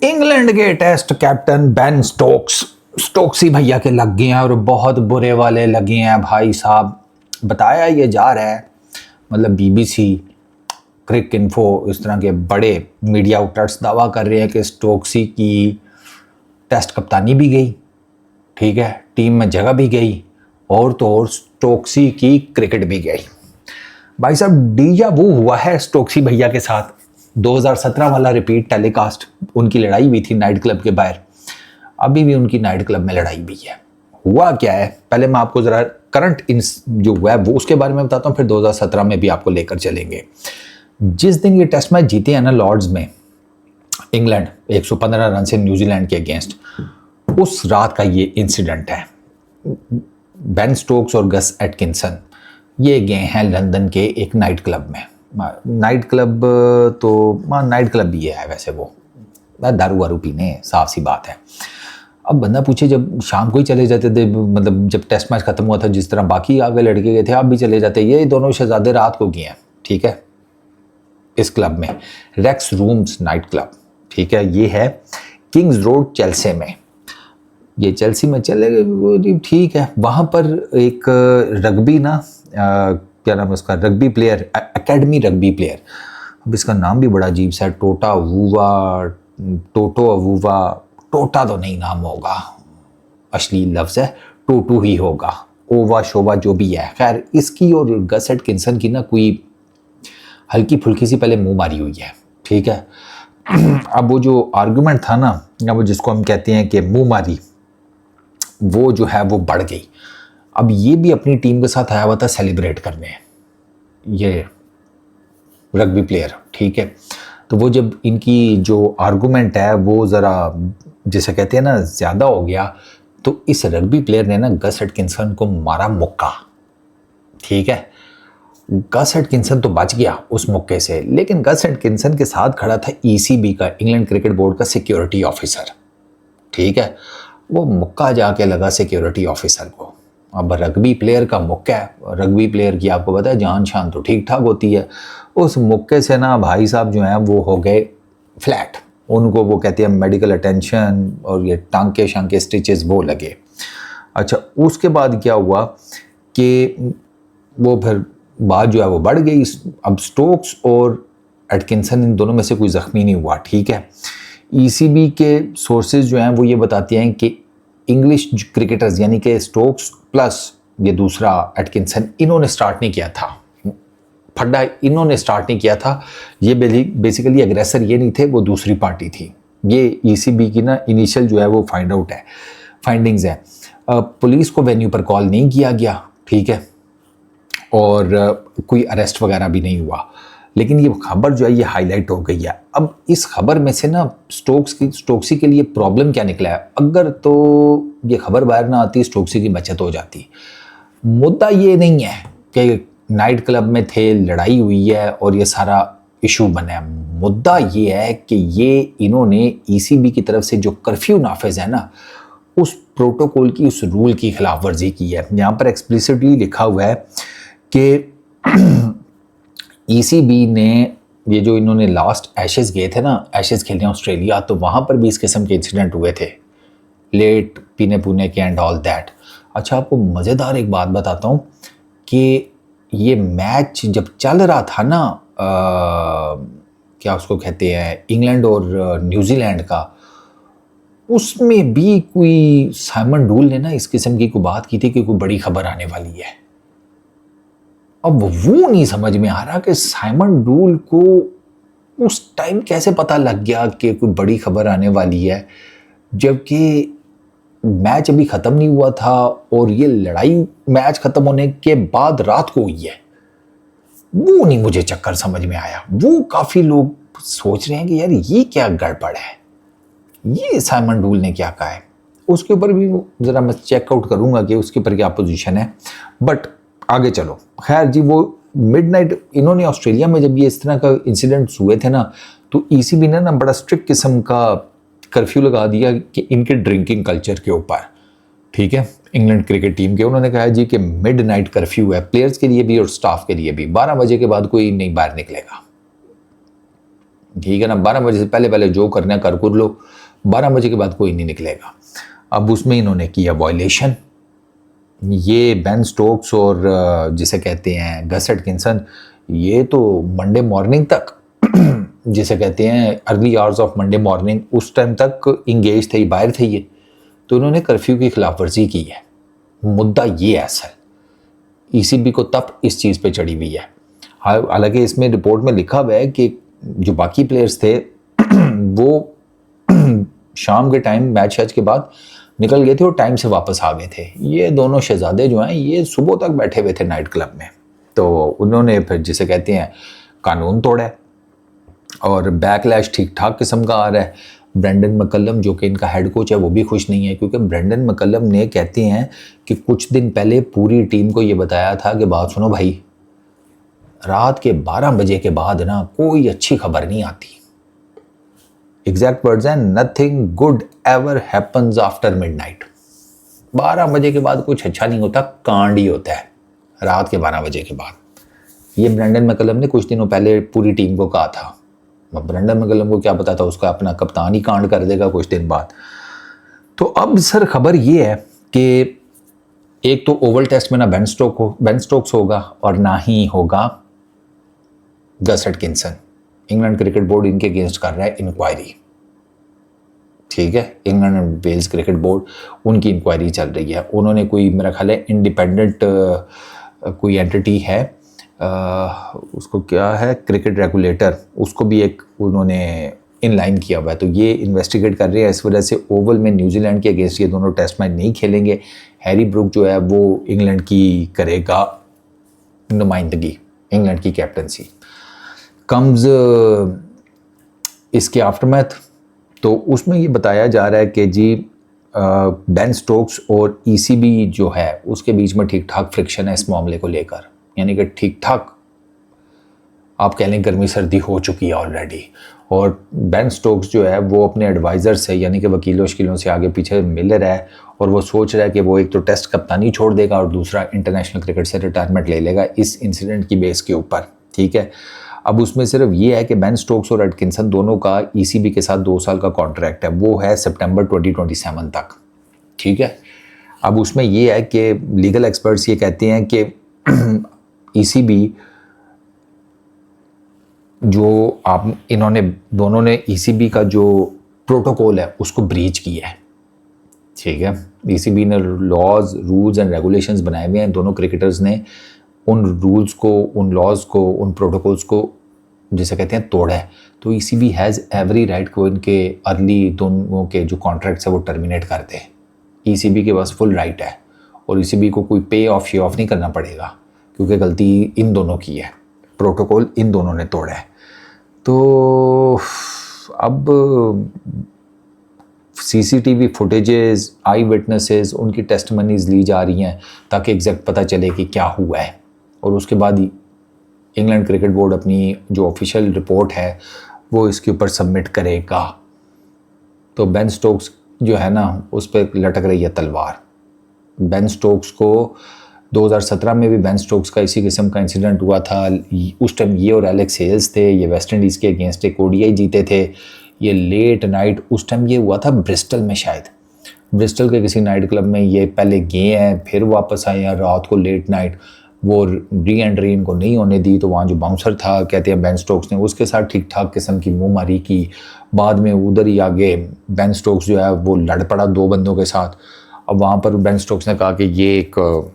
England के test captain Ben Stokesy भैया के लग गए हैं और बहुत बुरे वाले लगे हैं भाई साहब। बताया ये जा रहा है, मतलब बीबीसी, क्रिक इन्फो, इस तरह के बड़े मीडिया आउटलेट्स दावा कर रहे हैं कि स्टोक्सी की टेस्ट कप्तानी भी गई, ठीक है, टीम में जगह भी गई, और तो और स्टोक्सी की क्रिकेट भी गई। भाई साहब डीजा वो हुआ है स्टोक्सी भैया के साथ। 2017 वाला रिपीट टेलीकास्ट, उनकी लड़ाई हुई थी नाइट क्लब के बाहर। अभी भी उनकी नाइट क्लब में लड़ाई भी है। हुआ क्या है, पहले मैं आपको ज़रा करंट जो हुआ है वो उसके बारे में बताता हूँ, फिर 2017 में भी आपको लेकर चलेंगे। जिस दिन ये टेस्ट मैच जीते हैं ना लॉर्ड्स में, इंग्लैंड 115 रन से न्यूजीलैंड के अगेंस्ट, उस रात का ये इंसिडेंट है। बेन स्टोक्स और गस एटकिंसन ये गए हैं लंदन के एक नाइट क्लब में। नाइट क्लब तो नाइट क्लब भी है वैसे, वो दारू वारू पीने, साफ सी बात है। अब बंदा पूछे, जब शाम को ही चले जाते थे, मतलब जब टेस्ट मैच खत्म हुआ था, जिस तरह बाकी आगे लड़के गए थे आप भी चले जाते, ये दोनों शहजादे रात को गए हैं, ठीक है, इस क्लब में, रेक्स रूम्स नाइट क्लब, ठीक है, ये है किंग्स रोड चेल्सी में। ये चेल्सी में चले गए, ठीक है। वहाँ पर एक रग्बी ना क्या नाम है उसका, rugby player, academy rugby player, अब इसका नाम भी बड़ा अजीब सा है, टोटो अवूवा, टोटा तो नहीं नाम होगा, अश्लील लफ्ज़ है, टोटू ही होगा, ओवा शोवा जो भी है। खैर इसकी और गस एटकिंसन की ना कोई हल्की फुल्की सी पहले मुंह मारी हुई है, ठीक है। अब वो जो आर्गुमेंट था ना, या वो जिसको हम कहते हैं कि मुंह मारी, वो जो है वो बढ़ गई। अब ये भी अपनी टीम के साथ आया हुआ था सेलिब्रेट करने, ये रग्बी प्लेयर, ठीक है। तो वो जब इनकी जो आर्गुमेंट है वो ज़रा जिसे कहते हैं ना ज़्यादा हो गया, तो इस रग्बी प्लेयर ने ना गस एटकिंसन को मारा मुक्का, ठीक है। गस एटकिंसन तो बच गया उस मुक्के से, लेकिन गस एटकिंसन के साथ खड़ा था ईसीबी का, इंग्लैंड क्रिकेट बोर्ड का सिक्योरिटी ऑफिसर, ठीक है। वो मुक्का जाके लगा सिक्योरिटी ऑफिसर को। अब रग्बी प्लेयर का मुक्का है, रग्बी प्लेयर की आपको पता है जान शान तो ठीक ठाक होती है, उस मुक्के से ना भाई साहब जो हैं वो हो गए फ्लैट। उनको वो कहते हैं मेडिकल अटेंशन, और ये टांके शांके स्टिचेस वो लगे। अच्छा, उसके बाद क्या हुआ कि वो फिर बात जो है वो बढ़ गई। अब स्टोक्स और एटकिंसन इन दोनों में से कोई ज़ख्मी नहीं हुआ, ठीक है। ईसीबी के सोर्सेज जो हैं वो ये बताते हैं कि इंग्लिश क्रिकेटर्स यानी कि स्टोक्स प्लस ये दूसरा एटकिंसन, इन्होंने स्टार्ट नहीं किया था, फड्डा इन्होंने स्टार्ट नहीं किया था। ये बेसिकली एग्रेसर ये नहीं थे, वो दूसरी पार्टी थी। ये ईसीबी की ना इनिशियल जो है वो फाइंडिंग्स है। पुलिस को वेन्यू पर कॉल नहीं किया गया, ठीक है, और कोई अरेस्ट वगैरह भी नहीं हुआ, लेकिन ये खबर जो है ये हाईलाइट हो गई है। अब इस खबर में से ना स्टोक्सी के लिए प्रॉब्लम क्या निकला है, अगर तो ये खबर बाहर ना आती स्टोक्सी की बचत हो जाती। मुद्दा ये नहीं है कि नाइट क्लब में थे, लड़ाई हुई है और ये सारा इशू बना है। मुद्दा ये है कि ये इन्होंने ईसीबी की तरफ से जो कर्फ्यू नाफिज है ना, उस प्रोटोकॉल की, उस रूल की खिलाफ वर्जी की है। यहाँ पर एक्सप्लिसिटली लिखा हुआ है कि ईसीबी ने ये जो इन्होंने लास्ट एशेज़ गए थे ना, एशेज़ खेलने ऑस्ट्रेलिया, तो वहाँ पर भी इस किस्म के इंसिडेंट हुए थे, लेट पीने पुने के एंड ऑल दैट। अच्छा, आपको मज़ेदार एक बात बताता हूँ कि ये मैच जब चल रहा था ना, क्या उसको कहते हैं, इंग्लैंड और न्यूजीलैंड का, उसमें भी कोई साइमन डूल ने ना इस किस्म की कोई बात की थी कि कोई बड़ी खबर आने वाली है। अब वो नहीं समझ में आ रहा कि साइमन डूल को उस टाइम कैसे पता लग गया कि कोई बड़ी खबर आने वाली है, जबकि मैच अभी ख़त्म नहीं हुआ था और ये लड़ाई मैच ख़त्म होने के बाद रात को हुई है। वो नहीं मुझे चक्कर समझ में आया। वो काफ़ी लोग सोच रहे हैं कि यार ये क्या गड़बड़ है, ये साइमन डूल ने क्या कहा है। उसके ऊपर भी ज़रा मैं चेकआउट करूँगा कि उसके ऊपर क्या पोजीशन है, बट आगे चलो। खैर जी, वो मिडनाइट इन्होंने ऑस्ट्रेलिया में जब ये इस तरह का इंसिडेंट्स हुए थे ना, तो ईसीबी ने ना बड़ा स्ट्रिक्ट किस्म का कर्फ्यू लगा दिया कि इनके ड्रिंकिंग कल्चर के ऊपर, ठीक है, इंग्लैंड क्रिकेट टीम के। उन्होंने कहा जी कि मिडनाइट कर्फ्यू है, प्लेयर्स के लिए भी और स्टाफ के लिए भी, 12 बजे के बाद कोई नहीं बाहर निकलेगा। ठीक है ना, 12 बजे से पहले पहले जो करना है कर लो, 12 बजे के बाद कोई नहीं निकलेगा। अब उसमें इन्होंने किया वॉयलेशन। ये बेन स्टोक्स और जिसे कहते हैं गस एटकिंसन, ये तो मंडे मॉर्निंग तक जिसे कहते हैं early hours of Monday morning, उस टाइम तक इंगेज थे, बाहर थे ये। तो इन्होंने कर्फ्यू की खिलाफ वर्जी की है। मुद्दा ये है असल, ईसीबी को तब इस चीज़ पे चढ़ी हुई है। हालांकि इसमें रिपोर्ट में लिखा हुआ है कि जो बाकी प्लेयर्स थे वो शाम के टाइम मैच शैच के बाद निकल गए थे और टाइम से वापस आ गए थे। ये दोनों शहजादे जो हैं ये सुबह तक बैठे हुए थे नाइट क्लब में। तो उन्होंने फिर जिसे कहते हैं कानून तोड़ा है और बैकलैश ठीक ठाक किस्म का आ रहा है। ब्रेंडन मैकलम जो कि इनका हेड कोच है वो भी खुश नहीं है, क्योंकि ब्रेंडन मैकलम ने कहते हैं कि कुछ दिन पहले पूरी टीम को ये बताया था कि बात सुनो भाई, रात के 12 बजे के बाद ना कोई अच्छी खबर नहीं आती। एग्जैक्ट वर्ड्स हैं, nothing good ever happens after midnight. 12 बजे के बाद कुछ अच्छा नहीं होता, कांड ही होता है रात के 12 बजे के बाद। ये ब्रेंडन मैकलम ने कुछ दिनों पहले पूरी टीम को कहा था। अब ब्रेंडन मैकलम को क्या पता था उसका अपना कप्तान ही कांड कर देगा कुछ दिन बाद। तो अब सर खबर ये है कि एक तो ओवल टेस्ट में ना बेन स्टोक्स होगा और ना ही होगा Gus Atkinson. England cricket board इनके अगेंस्ट कर रहा है इंक्वायरी। ठीक है, England and Wales cricket board, उनकी इंक्वायरी चल रही है। उन्होंने कोई मेरा ख्याल है इंडिपेंडेंट कोई एंटिटी है, उसको क्या है, क्रिकेट रेगुलेटर, उसको भी एक उन्होंने इनलाइन किया हुआ है। तो ये इन्वेस्टिगेट कर रहे हैं। इस वजह से ओवल में न्यूजीलैंड के अगेंस्ट ये दोनों टेस्ट मैच नहीं खेलेंगे। हैरी ब्रूक जो है वो इंग्लैंड की करेगा नुमाइंदगी, इंग्लैंड की कैप्टनसी। कम्स इसके आफ्टरमैथ, तो उसमें ये बताया जा रहा है कि जी बेन स्टोक्स और ईसीबी जो है उसके बीच में ठीक ठाक फ्रिक्शन है इस मामले को लेकर। यानी कि ठीक ठाक आप कह लें गर्मी सर्दी हो चुकी है ऑलरेडी। और बेन स्टोक्स जो है वो अपने एडवाइज़र से यानी कि वकीलों शकीलों से आगे पीछे मिल रहा है और वो सोच रहा है कि वो एक तो टेस्ट कप्तानी छोड़ देगा और दूसरा इंटरनेशनल क्रिकेट से रिटायरमेंट ले लेगा इस इंसिडेंट की बेस के ऊपर। ठीक है, अब उसमें सिर्फ ये है कि बेन स्टोक्स और एटकिंसन दोनों का ईसीबी के साथ 2 साल का कॉन्ट्रैक्ट है, वो है सितंबर 2027 तक। ठीक है, अब उसमें ये है कि लीगल एक्सपर्ट्स ये कहते हैं कि ईसीबी जो आप इन्होंने दोनों ने ईसीबी का जो प्रोटोकॉल है उसको ब्रीच किया है। ठीक है, ईसीबी ने लॉज रूल्स एंड रेगुलेशंस बनाए हुए हैं। दोनों क्रिकेटर्स ने उन रूल्स को, उन लॉज को, उन प्रोटोकॉल्स को जिसे कहते हैं तोड़ा है। तो ईसीबी हैज़ एवरी राइट को इनके अर्ली दोनों के जो कॉन्ट्रैक्ट्स है वो टर्मिनेट कर दे। ईसीबी के पास फुल राइट है और ईसीबी को कोई पे ऑफ शे ऑफ नहीं करना पड़ेगा, क्योंकि गलती इन दोनों की है, प्रोटोकॉल इन दोनों ने तोड़ा है। तो अब सीसीटीवी फुटेजेस, आई विटनेसेस, उनकी टेस्टमनीज ली जा रही हैं ताकि एग्जैक्ट पता चले कि क्या हुआ है। और उसके बाद इंग्लैंड क्रिकेट बोर्ड अपनी जो ऑफिशियल रिपोर्ट है वो इसके ऊपर सबमिट करेगा। तो बेन स्टोक्स जो है ना उस पर लटक रही है तलवार। बेन स्टोक्स को 2017 में भी बेन स्टोक्स का इसी किस्म का इंसिडेंट हुआ था। उस टाइम ये और एलेक्स हेल्स थे, ये वेस्ट इंडीज़ के अगेंस्ट एक ओडीआई जीते थे। ये लेट नाइट, उस टाइम ये हुआ था ब्रिस्टल में, शायद ब्रिस्टल के किसी नाइट क्लब में ये पहले गए हैं, फिर वापस आए हैं रात को लेट नाइट। वो री एंट्री इनको नहीं होने दी, तो वहाँ जो बाउंसर था कहते हैं बेन स्टोक्स ने उसके साथ ठीक ठाक किस्म की मुँह मारी की। बाद में उधर ही आगे बेन स्टोक्स जो है वो लड़ पड़ा 2 बंदों के साथ। अब वहाँ पर बेन स्टोक्स ने कहा कि ये एक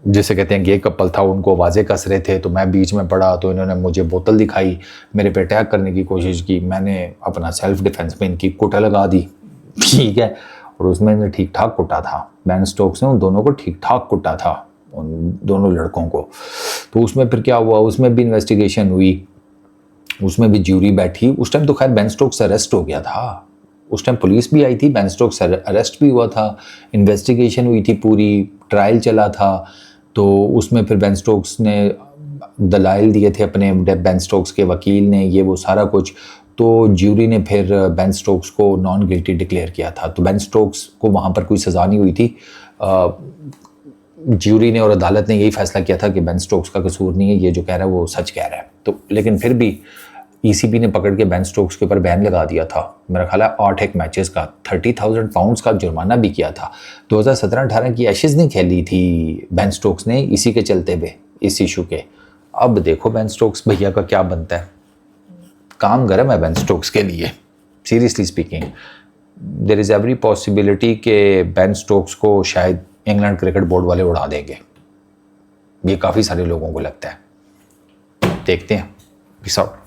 जिसे कहते हैं गे कपल था, उनको आवाज़ें कस रहे थे, तो मैं बीच में पड़ा, तो इन्होंने मुझे बोतल दिखाई, मेरे पे अटैक करने की कोशिश की, मैंने अपना सेल्फ डिफेंस में इनकी कुटा लगा दी। ठीक है, और उसमें इन्हें ठीक ठाक कुटा था। बेन स्टोक्स ने उन दोनों को ठीक ठाक कुटा था, उन दोनों लड़कों को। तो उसमें फिर क्या हुआ, उसमें भी इन्वेस्टिगेशन हुई, उसमें भी ज्यूरी बैठी। उस टाइम तो खैर बेन स्टोक्स अरेस्ट हो गया था, उस टाइम पुलिस भी आई थी, बेन स्टोक्स अरेस्ट भी हुआ था, इन्वेस्टिगेशन हुई थी, पूरी ट्रायल चला था। तो उसमें फिर बेन स्टोक्स ने दलाइल दिए थे अपने, बेन स्टोक्स के वकील ने, ये वो सारा कुछ। तो ज्यूरी ने फिर बेन स्टोक्स को नॉन गिल्टी डिक्लेयर किया था। तो बेन स्टोक्स को वहाँ पर कोई सज़ा नहीं हुई थी। ज्यूरी ने और अदालत ने यही फैसला किया था कि बेन स्टोक्स का कसूर नहीं है, ये जो कह रहा है वो सच कह रहा है। तो लेकिन फिर भी ईसीबी ने पकड़ के बेन स्टोक्स के ऊपर बैन लगा दिया था, मेरा ख्याल है 8 मैचेस का 30,000 पाउंड्स का जुर्माना भी किया था। 2017-18 की एशेज़ नहीं खेली थी बेन स्टोक्स ने इसी के चलते हुए, इस इशू के। अब देखो बेन स्टोक्स भैया का क्या बनता है, काम गर्म है बेन स्टोक्स के लिए। Seriously speaking there is every possibility कि बेन स्टोक्स को शायद इंग्लैंड क्रिकेट बोर्ड वाले उड़ा देंगे, ये काफ़ी सारे लोगों को लगता है। देखते हैं। Peace out.